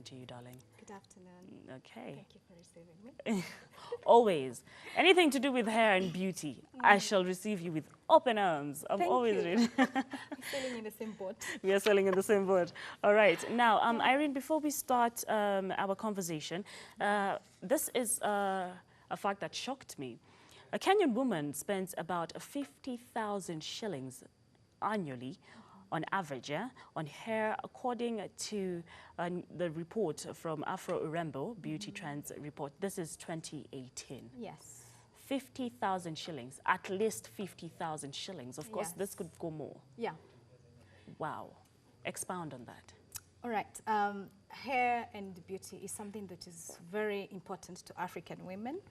To you, darling. Good afternoon. Okay. Thank you for receiving me. Always. Anything to do with hair and beauty, I shall receive you with open arms. I'm Thank always you. ready. We're sailing in the same boat. We are sailing in the same boat. All right. Now, Irene, before we start our conversation, this is a fact that shocked me. A Kenyan woman spends about 50,000 shillings annually on average, on hair, according to the report from AfroUrembo Beauty Trends report. This is 2018. Yes. 50,000 shillings, at least 50,000 shillings. Of course, Yes. this could go more. Yeah. Wow. Expound on that. All right. Hair and beauty is something that is very important to African women.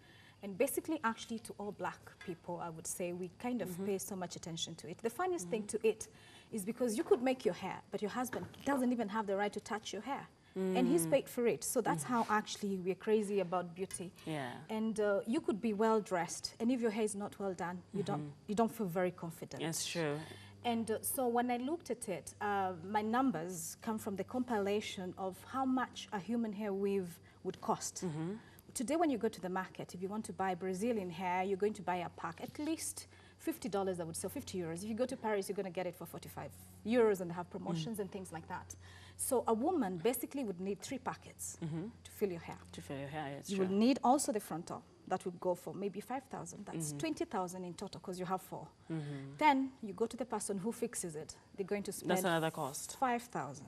And basically, actually, to all black people, I would say, we kind of pay so much attention to it. The funniest thing to it is because you could make your hair, but your husband doesn't even have the right to touch your hair. And he's paid for it. So that's how actually we're crazy about beauty. Yeah. And you could be well dressed, and if your hair is not well done, you don't feel very confident. That's true. And so when I looked at it, my numbers come from the compilation of how much a human hair weave would cost. Today, when you go to the market, if you want to buy Brazilian hair, you're going to buy a pack, at least $50, I would say, 50 euros. If you go to Paris, you're going to get it for 45 euros, and they have promotions and things like that. So a woman basically would need 3 packets to fill your hair. To fill your hair, it's You true. will need also the frontal. That would go for maybe 5,000. That's 20,000 in total because you have 4. Then you go to the person who fixes it. They're going to spend That's another cost. 5,000.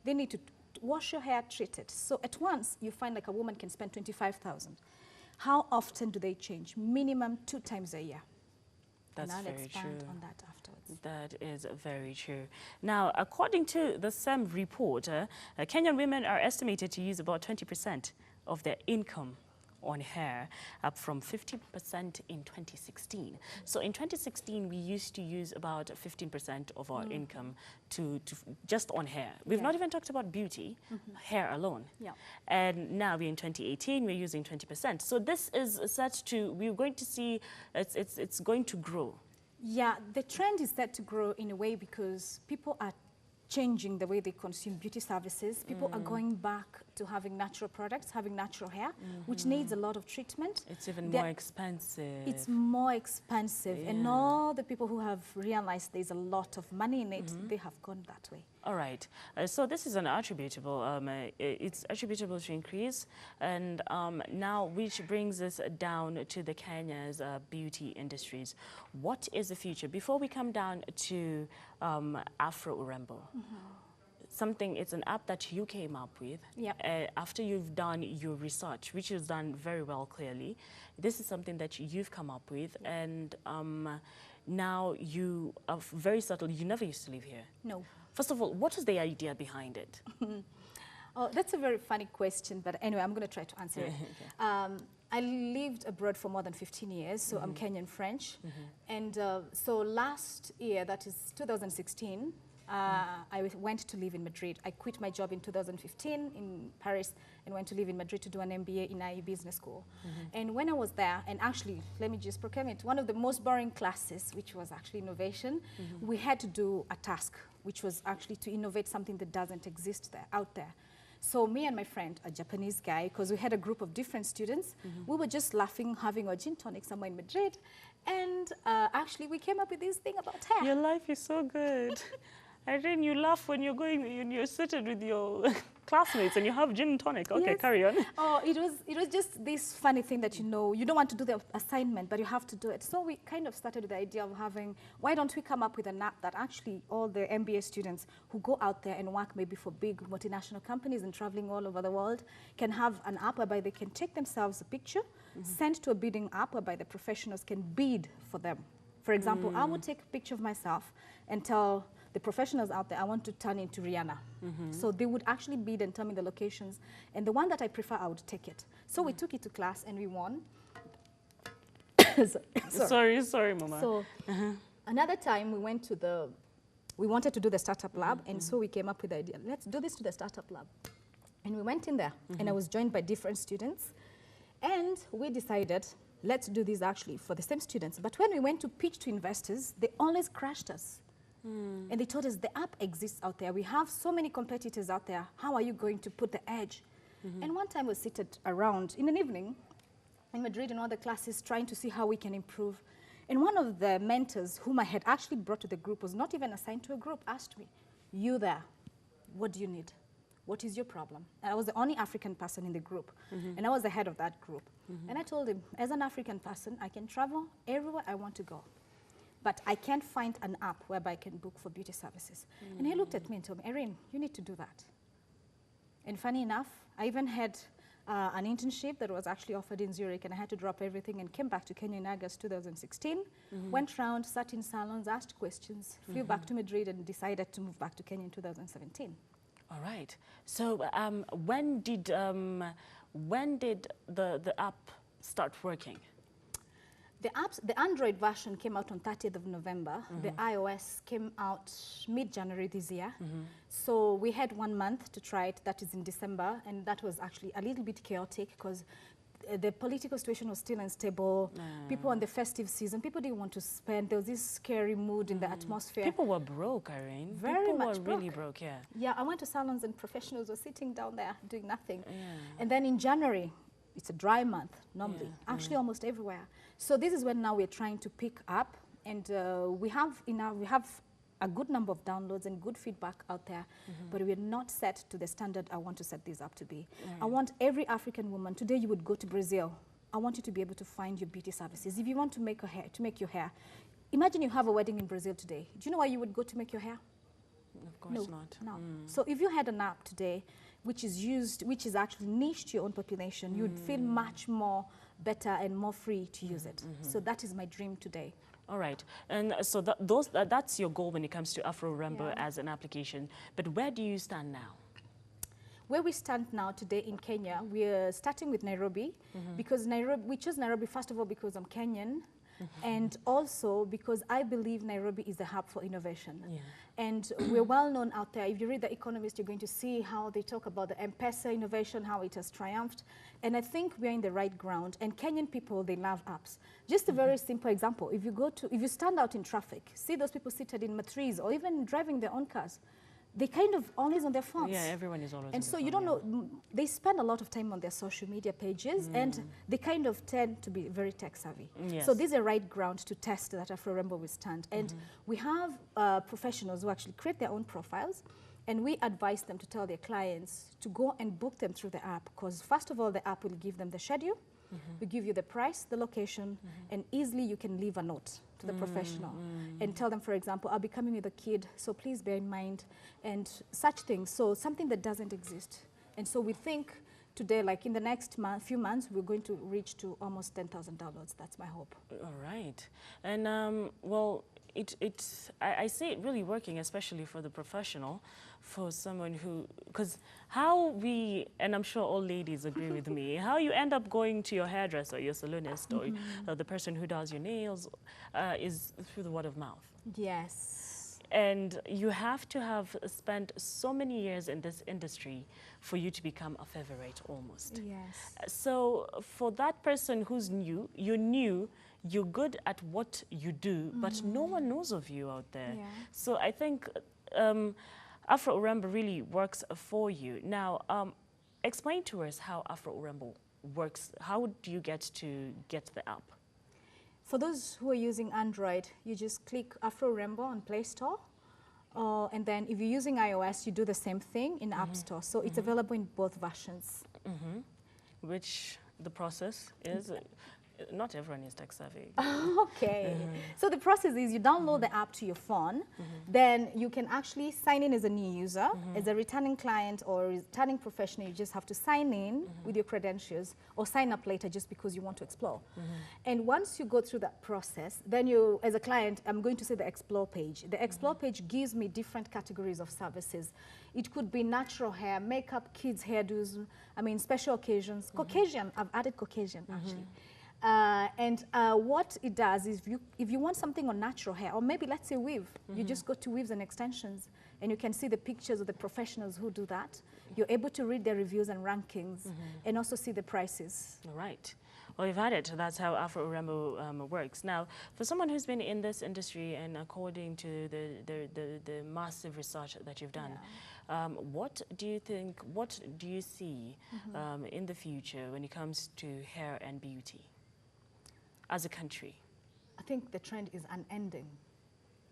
They need to wash your hair, treat it. So at once, you find like a woman can spend 25,000. How often do they change? Minimum 2 times a year. That's and I'll very expand true. on that afterwards. That is very true. Now, according to the same report, Kenyan women are estimated to use about 20% of their income on hair, up from 50% in 2016. So in 2016, we used to use about 15% of our income to just on hair. We've not even talked about beauty, hair alone. Yeah. And now we're in 2018, we're using 20%. So this is set to, we're going to see, it's going to grow. Yeah, the trend is set to grow in a way because people are changing the way they consume beauty services. People are going back to having natural products, having natural hair, which needs a lot of treatment. It's even more expensive. It's more expensive. And all the people who have realized there's a lot of money in it, they have gone that way. All right. So this is an attributable, it's attributable to increase. And now, which brings us down to the Kenya's beauty industries. What is the future? Before we come down to AfroUrembo, it's an app that you came up with. Yep. After you've done your research, which is done very well, clearly. This is something that you've come up with. And now you are very subtle. You never used to live here. No. First of all, what is the idea behind it? Oh, that's a very funny question, but anyway, I'm going to try to answer it. I lived abroad for more than 15 years, so I'm Kenyan French. And so last year, that is 2016, I went to live in Madrid. I quit my job in 2015 in Paris and went to live in Madrid to do an MBA in IE Business School. And when I was there, and actually, let me just proclaim it, one of the most boring classes, which was actually innovation, we had to do a task, which was actually to innovate something that doesn't exist out there. So me and my friend, a Japanese guy, because we had a group of different students, we were just laughing, having a gin tonic somewhere in Madrid. And actually, we came up with this thing about hair. Your life is so good. Irene, you laugh when you're seated with your classmates and you have gin and tonic. Okay, Yes. carry on. Oh, it was just this funny thing that, you know, you don't want to do the assignment, but you have to do it. So we kind of started with the idea of having, why don't we come up with an app that actually all the MBA students who go out there and work maybe for big multinational companies and traveling all over the world can have an app whereby they can take themselves a picture, send to a bidding app whereby the professionals can bid for them. For example, I would take a picture of myself and tell the professionals out there, I want to turn into Rihanna. So they would actually bid and tell me the locations. And the one that I prefer, I would take it. So we took it to class and we won. Sorry, Mama. So another time we wanted to do the startup lab. And so we came up with the idea, let's do this to the startup lab. And we went in there and I was joined by different students. And we decided, let's do this actually for the same students. But when we went to pitch to investors, they always crashed us. And they told us the app exists out there. We have so many competitors out there. How are you going to put the edge? And one time we were seated around in an evening in Madrid in all the classes trying to see how we can improve. And one of the mentors whom I had actually brought to the group was not even assigned to a group, asked me, you there, what do you need? What is your problem? And I was the only African person in the group, and I was the head of that group. And I told him, as an African person, I can travel everywhere I want to go, but I can't find an app whereby I can book for beauty services. And he looked at me and told me, Erin, you need to do that. And funny enough, I even had an internship that was actually offered in Zurich, and I had to drop everything and came back to Kenya in August 2016, went round, sat in salons, asked questions, flew back to Madrid and decided to move back to Kenya in 2017. All right. So when did the app start working? The Android version came out on 30th of November. The iOS came out mid-January this year. So we had 1 month to try it, that is in December, and that was actually a little bit chaotic because the political situation was still unstable. People on the festive season, people didn't want to spend. There was this scary mood in the atmosphere. People were broke, Irene. Very much People were really broke, yeah. Yeah, I went to salons and professionals were sitting down there doing nothing. And then in January, it's a dry month normally, actually almost everywhere. So this is when now we're trying to pick up, and we have a good number of downloads and good feedback out there, but we're not set to the standard I want to set this up to be. I want every African woman, today you would go to Brazil, I want you to be able to find your beauty services. If you want to make your hair, imagine you have a wedding in Brazil today. Do you know why you would go to make your hair? Of course not. No. So if you had an app today which is actually niche to your own population, you'd feel much more better and more free to use it. So that is my dream today. All right. And so that's your goal when it comes to AfroUrembo as an application. But where do you stand now? Where we stand now today in Kenya, we're starting with Nairobi, because we chose Nairobi first of all because I'm Kenyan, and also because I believe Nairobi is the hub for innovation. And we're well known out there. If you read The Economist, you're going to see how they talk about the M-Pesa innovation, how it has triumphed. And I think we're in the right ground. And Kenyan people, they love apps. Just a very simple example. If you stand out in traffic, see those people seated in matriz or even driving their own cars, they kind of always on their phones. Yeah, everyone is always on and their so phone, you don't know, they spend a lot of time on their social media pages, and they kind of tend to be very tech savvy. So this is a right ground to test that AfroUrembo will stand. And we have professionals who actually create their own profiles, and we advise them to tell their clients to go and book them through the app, because first of all, the app will give them the schedule, we give you the price, the location, and easily you can leave a note to the professional and tell them, for example, I'll be coming with a kid, so please bear in mind, and such things. So something that doesn't exist. And so we think today, like in the next few months, we're going to reach to almost 10,000 downloads. That's my hope. All right. And well, I see it really working, especially for the professional, for someone who, because how we, and I'm sure all ladies agree with me, how you end up going to your hairdresser, your salonist, or the person who does your nails is through the word of mouth. Yes. And you have to have spent so many years in this industry for you to become a favorite almost. Yes. So for that person who's new, you're good at what you do, but no one knows of you out there. Yeah. So I think AfroUrembo really works for you. Now, explain to us how AfroUrembo works. How do you get the app? For those who are using Android, you just click AfroUrembo on Play Store. And then if you're using iOS, you do the same thing in App Store. So it's available in both versions. Which the process is, not everyone is tech savvy. Okay. So the process is you download the app to your phone, then you can actually sign in as a new user. As a returning client or returning professional, you just have to sign in with your credentials or sign up later just because you want to explore. And once you go through that process, then you, as a client, I'm going to say the explore page. The explore page gives me different categories of services. It could be natural hair, makeup, kids hairdos, I mean, special occasions. Caucasian, I've added Caucasian actually. What it does is if you want something on natural hair, or maybe let's say weave, you just go to Weaves and Extensions and you can see the pictures of the professionals who do that. You're able to read their reviews and rankings and also see the prices. Right. Well, you've had it. That's how AfroUrembo works. Now, for someone who's been in this industry and according to the massive research that you've done, what do you think, what do you see in the future when it comes to hair and beauty as a country? I think the trend is unending.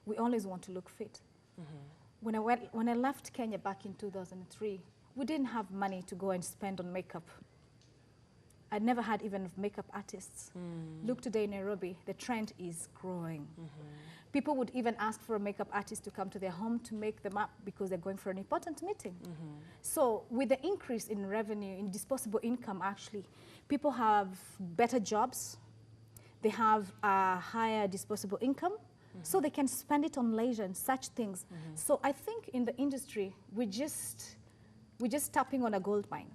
We always want to look fit. When I left Kenya back in 2003, we didn't have money to go and spend on makeup. I never had even makeup artists. Look today in Nairobi, the trend is growing. People would even ask for a makeup artist to come to their home to make them up because they're going for an important meeting. So with the increase in revenue, in disposable income actually, people have better jobs, they have a higher disposable income, so they can spend it on leisure and such things. So I think in the industry, we're just tapping on a gold mine.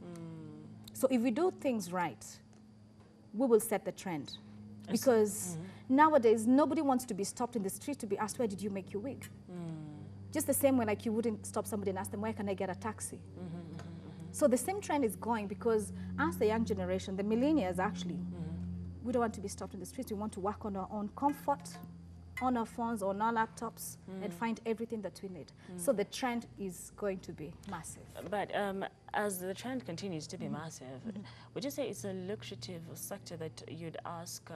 So if we do things right, we will set the trend. Because nowadays, nobody wants to be stopped in the street to be asked, where did you make your wig? Just the same way like you wouldn't stop somebody and ask them, where can I get a taxi? So the same trend is going because as the young generation, the millennials actually, we don't want to be stopped in the streets. We want to work on our own comfort, on our phones, on our laptops, and find everything that we need. So the trend is going to be massive. But as the trend continues to be massive, would you say it's a lucrative sector that you'd ask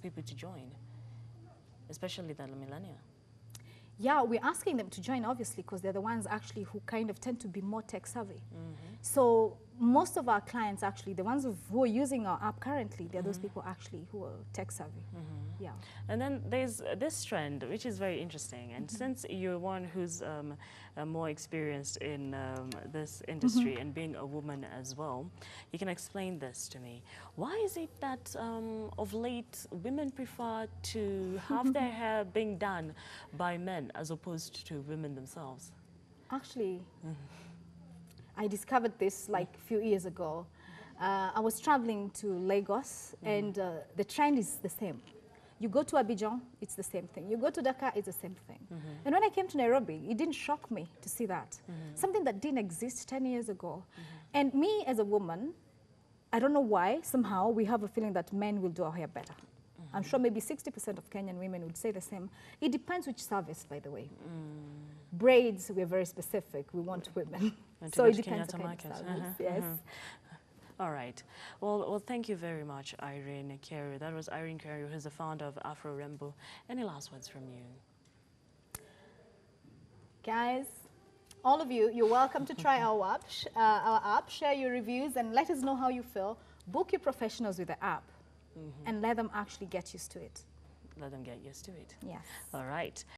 people to join, especially the millennial? Yeah, we're asking them to join, obviously, because they're the ones actually who kind of tend to be more tech savvy. So most of our clients, actually, the ones who are using our app currently, they're those people actually who are tech savvy. Yeah. And then there's this trend, which is very interesting. And since you're one who's more experienced in this industry and being a woman as well, you can explain this to me. Why is it that of late women prefer to have their hair being done by men as opposed to women themselves? Actually, I discovered this like a few years ago. I was traveling to Lagos and the trend is the same. You go to Abidjan, it's the same thing. You go to Dakar, it's the same thing. And when I came to Nairobi, it didn't shock me to see that. Something that didn't exist 10 years ago. And me as a woman, I don't know why, somehow we have a feeling that men will do our hair better. I'm sure maybe 60% of Kenyan women would say the same. It depends which service, by the way. Braids, we're very specific. We want women. So it depends on the service. Yes. All right. Well, thank you very much, Irene Keru. That was Irene Keru, who's the founder of AfroUrembo. Any last words from you? Guys, all of you, you're welcome to try our app, share your reviews, and let us know how you feel. Book your professionals with the app, and let them actually get used to it. Let them get used to it. Yes. All right.